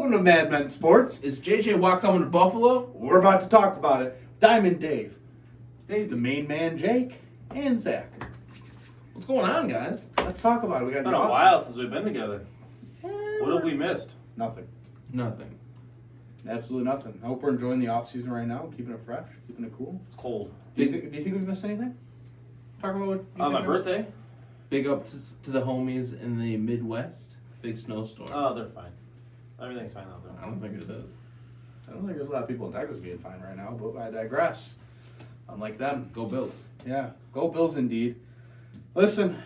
Welcome to Madmen Sports. Is JJ Watt coming to Buffalo? We're about to talk about it. Diamond Dave, the main man Jake, and Zach. What's going on, guys? Let's talk about it. We got It's been a while since we've been together. What have we missed? Nothing. Nothing. Absolutely nothing. I hope we're enjoying the off season right now, keeping it fresh, keeping it cool. It's cold. Do you think we've missed anything? Talk about what you My think birthday? Big up to the homies in the Midwest. Big snowstorm. Oh, they're fine. Everything's fine out there. I don't think it is. I don't think there's a lot of people in Texas being fine right now, but I digress. Unlike them. Go Bills. Yeah, go Bills indeed. Listen,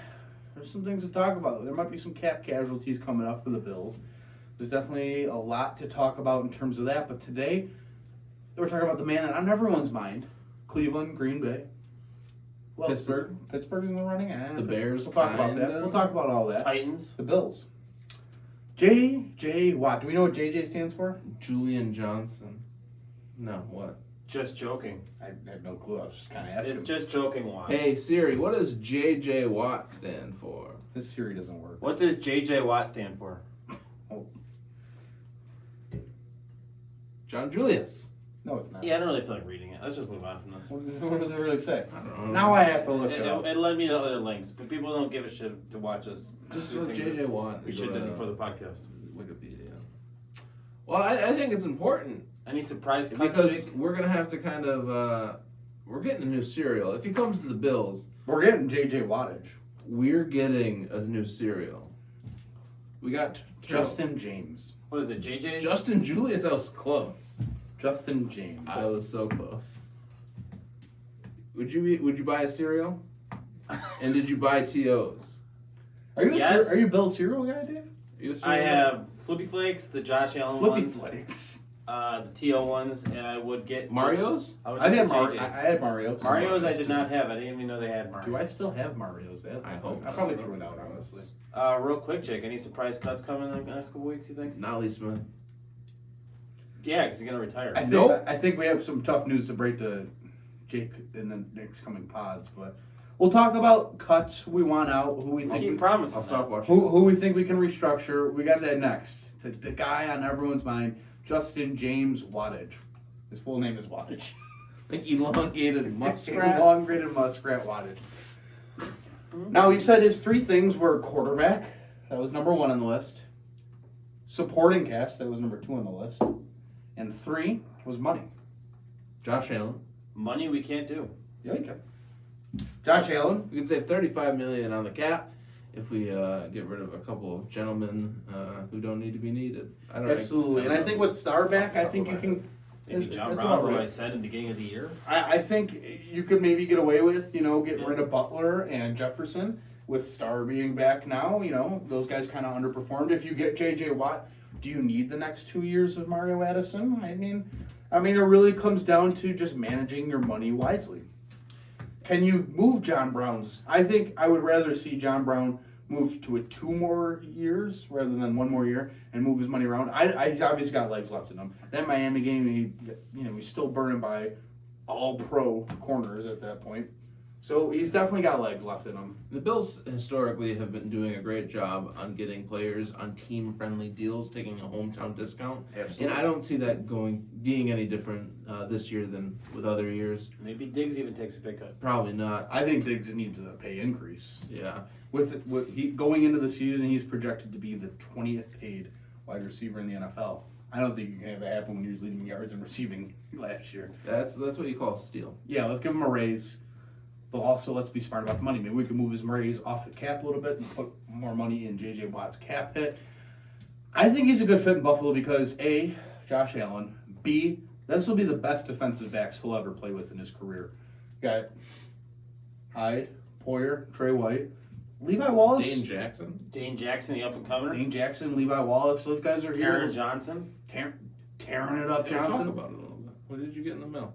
there's some things to talk about. There might be some cap casualties coming up for the Bills. There's definitely a lot to talk about in terms of that, but today we're talking about the man on everyone's mind, Cleveland, Green Bay. Well, Pittsburgh. Pittsburgh's in the running. The Bears. We'll talk about that. kinda. We'll talk about all that. Titans. The Bills. JJ Watt. Do we know what JJ stands for? Julian Johnson. No, what? Just joking. I have no clue. I was just kind of asking. It's just joking, Juan. Hey Siri, what does JJ Watt stand for? This Siri doesn't work. What does JJ Watt stand for? Oh, John Julius. no, it's not. Yeah, I don't really feel like reading it. Let's just move on from this. What does it really say? I don't know. Now I have to look It, it up. it led me to other links, but people don't give a shit to watch us. Just do with things JJ that Watt. We should do before the podcast. Wikipedia. Well, I think it's important Any surprise cuts, because Jake? we're gonna have to kind of we're getting a new cereal. If he comes to the Bills, We're getting JJ Wattage. we're getting a new cereal. We got Justin James. What is it, JJ's? Justin Julius. I was close. Justin James. I was so close. Would you buy a cereal? And did you buy TOs? Are you Yes. are you a Bill cereal guy, Dave? You a I cereal guy? have Flippy Flakes, the Josh Allen Flippy ones, Flakes. the TO ones, and I would get Mario's. I would I get had JJ's. I had Mario's. Mario's I did not have. I didn't even know they had Mario. Do I still have Mario's? That's I hope I probably threw it out, honestly. Real quick, Jake. Any surprise cuts coming in the next couple weeks? You think? Nolly Smith. Yeah, because he's gonna retire. I think we have some tough news to break to Jake in the next coming pods, but we'll talk about cuts who we want out, who we I keep think promising. I'll that. stop watching. who we think we can restructure. We got that next. The guy on everyone's mind, Justin James Wattage. His full name is Wattage. Like elongated muskrat. Elongated muskrat Wattage. Now he said his three things were quarterback. That was number 1 on the list. Supporting cast. That was number 2 on the list. And 3 was money. Josh Allen. Money we can't do. Yeah, you can. Josh Allen. We can save $35 million on the cap if we get rid of a couple of gentlemen who don't need to be needed. I don't Absolutely. And I think with Starback, I think you can. Maybe John that's Brown, about who right. I said in the beginning of the year. I think you could maybe get away with, getting rid of Butler and Jefferson with Starr being back now. Those guys kind of underperformed. If you get J.J. Watt, do you need the next 2 years of Mario Addison? I mean, it really comes down to just managing your money wisely. Can you move John Brown's? I think I would rather see John Brown move to 2 more years rather than 1 more year and move his money around. He's obviously got legs left in him. That Miami game, he's still burning by all pro corners at that point. So he's definitely got legs left in him. The Bills historically have been doing a great job on getting players on team-friendly deals, taking a hometown discount. Absolutely. And I don't see that being any different this year than with other years. Maybe Diggs even takes a pay cut. Probably not. I think Diggs needs a pay increase. Yeah. With he going into the season, he's projected to be the 20th paid wide receiver in the NFL. I don't think you can have that happen when he was leading yards and receiving last year. That's what you call a steal. Yeah, let's give him a raise. But also, let's be smart about the money. Maybe we can move his raise off the cap a little bit and put more money in J.J. Watt's cap hit. I think he's a good fit in Buffalo because, A, Josh Allen. B, this will be the best defensive backs he'll ever play with in his career. Got Hyde, Poyer, Trey White, Levi Wallace. Dane Jackson. Dane Jackson, the up-and-comer. Dane Jackson, Levi Wallace. Those guys are here. Aaron Johnson. Tearing it up, Hey, we'll Johnson. talk about it a little bit. What did you get in the mail?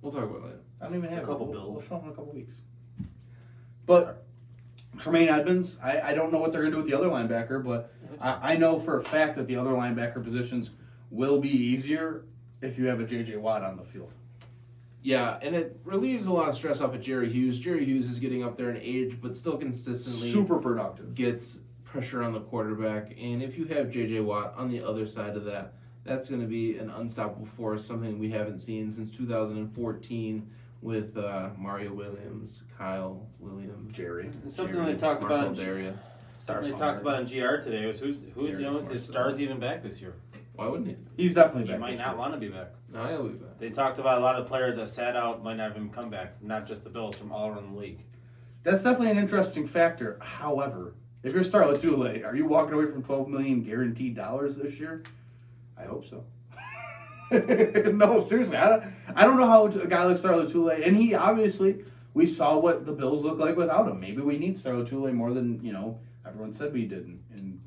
We'll talk about it later. I don't even have A couple it. bills. We'll show them in a couple weeks. But Tremaine Edmonds, I don't know what they're going to do with the other linebacker, but I know for a fact that the other linebacker positions will be easier if you have a J.J. Watt on the field. Yeah, and it relieves a lot of stress off of Jerry Hughes. Jerry Hughes is getting up there in age, but still consistently Super productive. gets pressure on the quarterback. And if you have JJ Watt on the other side of that, that's going to be an unstoppable force, something we haven't seen since 2014 with Mario Williams, Kyle Williams, Jerry. Something Jerry, they talked Marcel about. Darius. Something they talked about on GR today was who's Darius if Star's even back this year. Why wouldn't he? He's definitely He back. might this not year. want to be back. No, he'll be back. They talked about a lot of players that sat out might not even come back, not just the Bills, from all around the league. That's definitely an interesting factor. However, if you're Star Lotulelei, are you walking away from $12 million guaranteed dollars this year? I hope so. No, seriously, I don't know how a guy like Star Lotulelei, and he obviously, we saw what the Bills look like without him. Maybe we need Star Lotulelei more than everyone said we didn't. And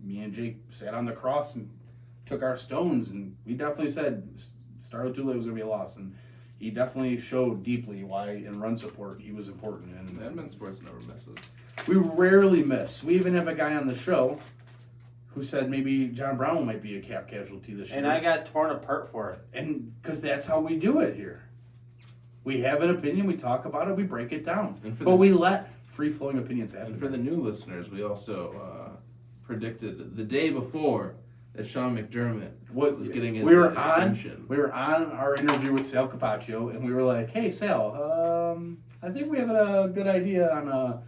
me and Jake sat on the cross and took our stones, and we definitely said Star Lotulelei was going to be a loss, and he definitely showed deeply why in run support he was important. And Madmen Sports never misses. we rarely miss. We even have a guy on the show who said maybe John Brown might be a cap casualty this year. And I got torn apart for it. And because that's how we do it here. We have an opinion, we talk about it, we break it down. But we let free-flowing opinions happen. And for the new listeners, we also predicted the day before that Sean McDermott was getting his extension. We were on our interview with Sal Capaccio, and we were like, "Hey, Sal, I think we have a good idea on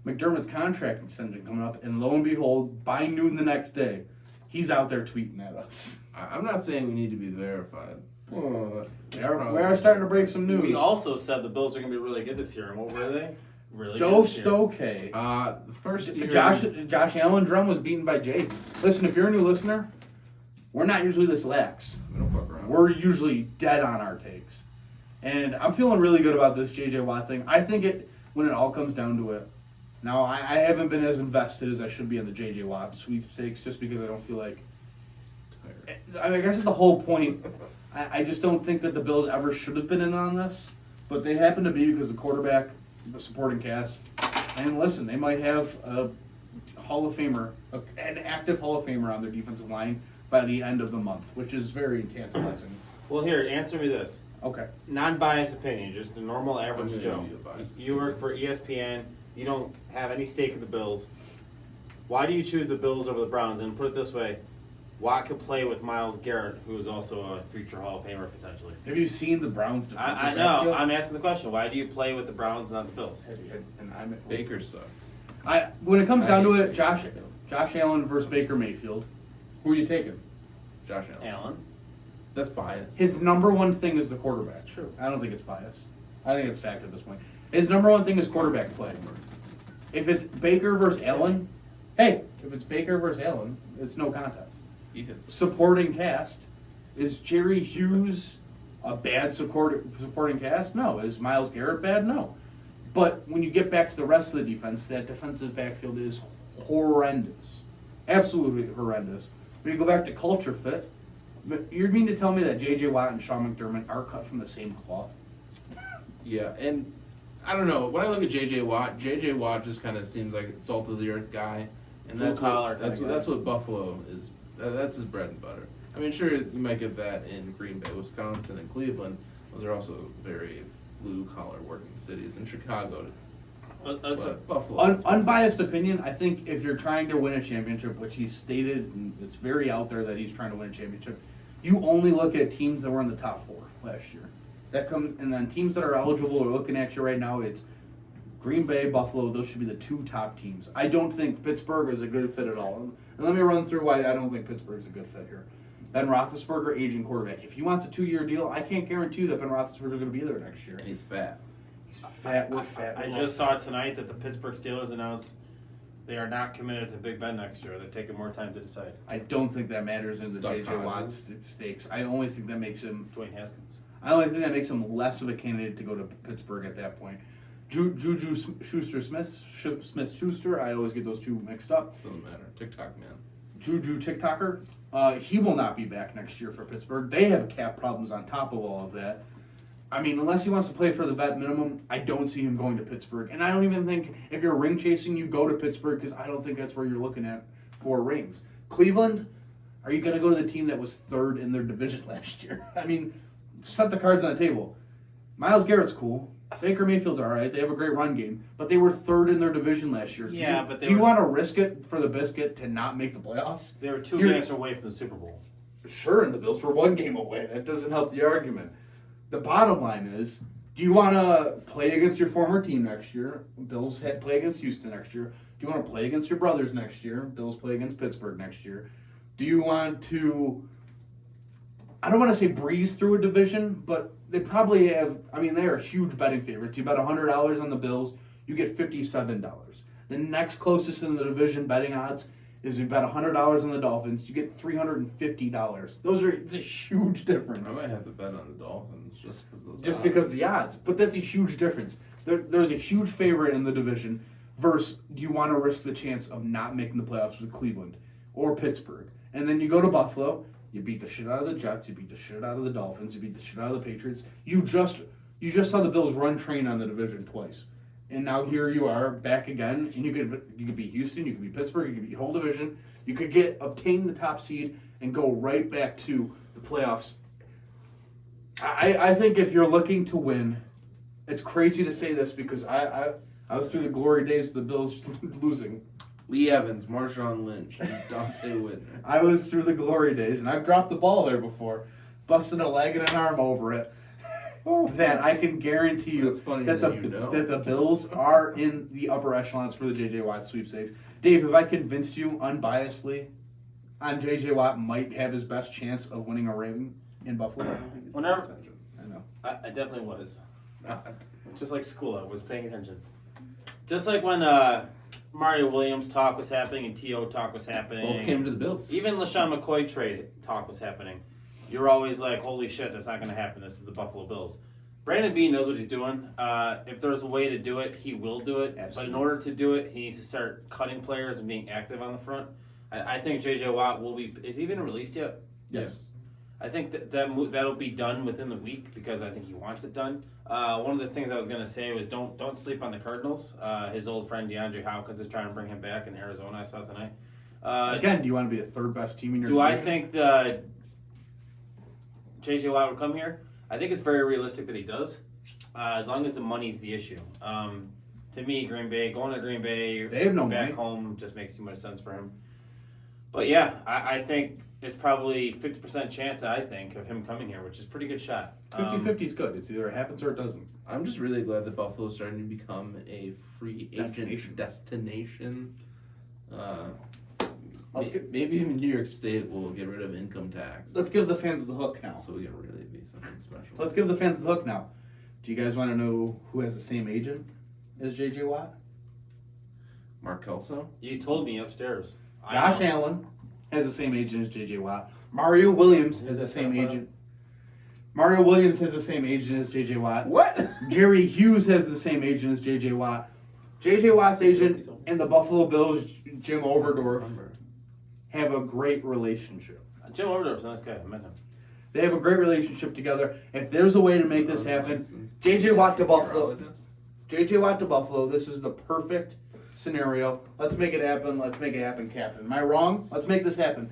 McDermott's contract extension coming up." And lo and behold, by noon the next day, he's out there tweeting at us. I'm not saying we need to be verified. Oh, We are starting to break some news. We also said the Bills are going to be really good this year. And what were they? Really Joe good this year. Stokey. The first year, Josh Allen drum was beaten by Jay. Listen, if you're a new listener, we're not usually this lax. we don't fuck around. We're usually dead on our takes. And I'm feeling really good about this JJ Watt thing. I think when it all comes down to it, now I haven't been as invested as I should be in the JJ Watt sweepstakes just because I don't feel like, I guess it's the whole point. I just don't think that the Bills ever should have been in on this, but they happen to be because the quarterback, the supporting cast, and listen, they might have a Hall of Famer, an active Hall of Famer on their defensive line by the end of the month, which is very tantalizing. Well, here, answer me this. Okay. Non-biased opinion, just a normal I'm average gonna Joe. give you a biased You work for ESPN. You don't have any stake in the Bills. Why do you choose the Bills over the Browns? And put it this way, Watt could play with Myles Garrett, who is also a future Hall of Famer potentially. Have you seen the Browns defensive I know. backfield? I'm asking the question. Why do you play with the Browns and not the Bills? And I'm Baker sucks. when it comes down to hate it, Josh Allen versus Baker Mayfield, who are you taking? Josh Allen. Allen. That's biased. His number one thing is the quarterback. True. I don't think it's bias. I think it's fact at this point. His number one thing is quarterback play. If it's Baker versus Allen, if it's Baker versus Allen, it's no contest. He hits. Supporting cast, is Jerry Hughes a bad supporting cast? No. Is Myles Garrett bad? No. But when you get back to the rest of the defense, that defensive backfield is horrendous. Absolutely horrendous. When you go back to culture fit, you mean to tell me that J.J. Watt and Sean McDermott are cut from the same cloth? Yeah, and I don't know. When I look at JJ Watt just kind of seems like a salt of the earth guy, and Blue collar that's kinda guy. that's what Buffalo is. That's his bread and butter. I mean, sure, you might get that in Green Bay, Wisconsin, and Cleveland. Those are also very blue collar working cities. In Chicago, but Buffalo. Unbiased opinion, I think if you're trying to win a championship, which he's stated, and it's very out there that he's trying to win a championship, you only look at teams that were in the top four last year. And then teams that are eligible or looking at you right now, it's Green Bay, Buffalo. Those should be the two top teams. I don't think Pittsburgh is a good fit at all. And let me run through why I don't think Pittsburgh is a good fit here. Ben Roethlisberger, aging quarterback. If he wants a 2-year deal, I can't guarantee you that Ben Roethlisberger is going to be there next year. And he's fat. He's fat. We're fat. I just saw tonight that the Pittsburgh Steelers announced they are not committed to Big Ben next year. They're taking more time to decide. I don't think that matters in the Doug J.J. Watt Hodges. stakes. I only think that makes him. Dwayne Haskins. I only think that makes him less of a candidate to go to Pittsburgh at that point. Juju Smith-Schuster, I always get those two mixed up. Doesn't matter. TikTok man. Juju TikToker, he will not be back next year for Pittsburgh. They have cap problems on top of all of that. I mean, unless he wants to play for the vet minimum, I don't see him going to Pittsburgh. And I don't even think if you're ring chasing, you go to Pittsburgh because I don't think that's where you're looking at for rings. Cleveland, are you going to go to the team that was third in their division last year? I mean, set the cards on the table. Myles Garrett's cool. Baker Mayfield's all right. They have a great run game, but they were third in their division last year. Yeah, but do you want to risk it for the biscuit to not make the playoffs? They were 2 You're- games away from the Super Bowl. Sure, and the Bills were 1 game away. That doesn't help the argument. The bottom line is, do you want to play against your former team next year? Bills play against Houston next year. Do you want to play against your brothers next year? Bills play against Pittsburgh next year. Do you want to, I don't want to say breeze through a division, but they probably have, they are huge betting favorites. You bet $100 on the Bills, you get $57. The next closest in the division betting odds is you bet $100 on the Dolphins, you get $350. It's a huge difference. I might have to bet on the Dolphins just because those. Just because of the odds, but that's a huge difference. There's a huge favorite in the division versus do you want to risk the chance of not making the playoffs with Cleveland or Pittsburgh? And then you go to Buffalo, you beat the shit out of the Jets, you beat the shit out of the Dolphins, you beat the shit out of the Patriots. You just saw the Bills run train on the division twice. And now here you are back again, and you could beat Houston, you could beat Pittsburgh, you could beat the whole division. You could obtain the top seed and go right back to the playoffs. I think if you're looking to win, it's crazy to say this because I was through the glory days of the Bills losing. Lee Evans, Marshawn Lynch, and Dante Whitner. I was through the glory days, and I've dropped the ball there before, busting a leg and an arm over it. That I can guarantee you That's funny that the Bills are in the upper echelons for the JJ Watt sweepstakes. Dave, have I convinced you unbiasedly on JJ Watt might have his best chance of winning a ring in Buffalo? Whenever, I know. I definitely was. Not. Just like school, I was paying attention. Just like when Mario Williams talk was happening and T.O. talk was happening. Both came to the Bills. Even LaShawn McCoy trade talk was happening. You're always like, holy shit, that's not going to happen. This is the Buffalo Bills. Brandon Beane knows what he's doing. If there's a way to do it, he will do it. Absolutely. But in order to do it, he needs to start cutting players and being active on the front. I think J.J. Watt will be... Is he even released yet? Yes. I think that'll be done within the week because I think he wants it done. One of the things I was going to say was don't sleep on the Cardinals. His old friend DeAndre Hopkins is trying to bring him back in Arizona, I saw tonight. Again, do you want to be the third best team in your Do I division? think the J.J. Watt would come here? I think it's very realistic that he does, as long as the money's the issue. To me, Green Bay, going to Green Bay, They have no back money. home just makes too much sense for him. But yeah, I think it's probably 50% chance, I think, of him coming here, which is a pretty good shot. 50-50 is good. It's either it happens or it doesn't. I'm just really glad that Buffalo's starting to become a free Destination. agent destination. Let's get- Maybe even New York State will get rid of income tax. Let's give the fans the hook now. So we can really be something special. Let's give the fans the hook now. Do you guys want to know who has the same agent as J.J. Watt? Mark Kelso? You told me upstairs. I Josh know. Allen has the same agent as J.J. Watt. Mario Williams has the same agent. Mario Williams has the same agent as J.J. Watt. What? Jerry Hughes has the same agent as J.J. Watt. J.J. Watt's agent and the Buffalo Bills, Jim Overdorf, have a great relationship. Jim Overdorf's a nice guy. I met him. They have a great relationship together. If there's a way to make this happen, J.J. Watt to Buffalo. J.J. Watt to Buffalo. This is the perfect scenario. Let's make it happen. Let's make it happen, Captain. Am I wrong? Let's make this happen.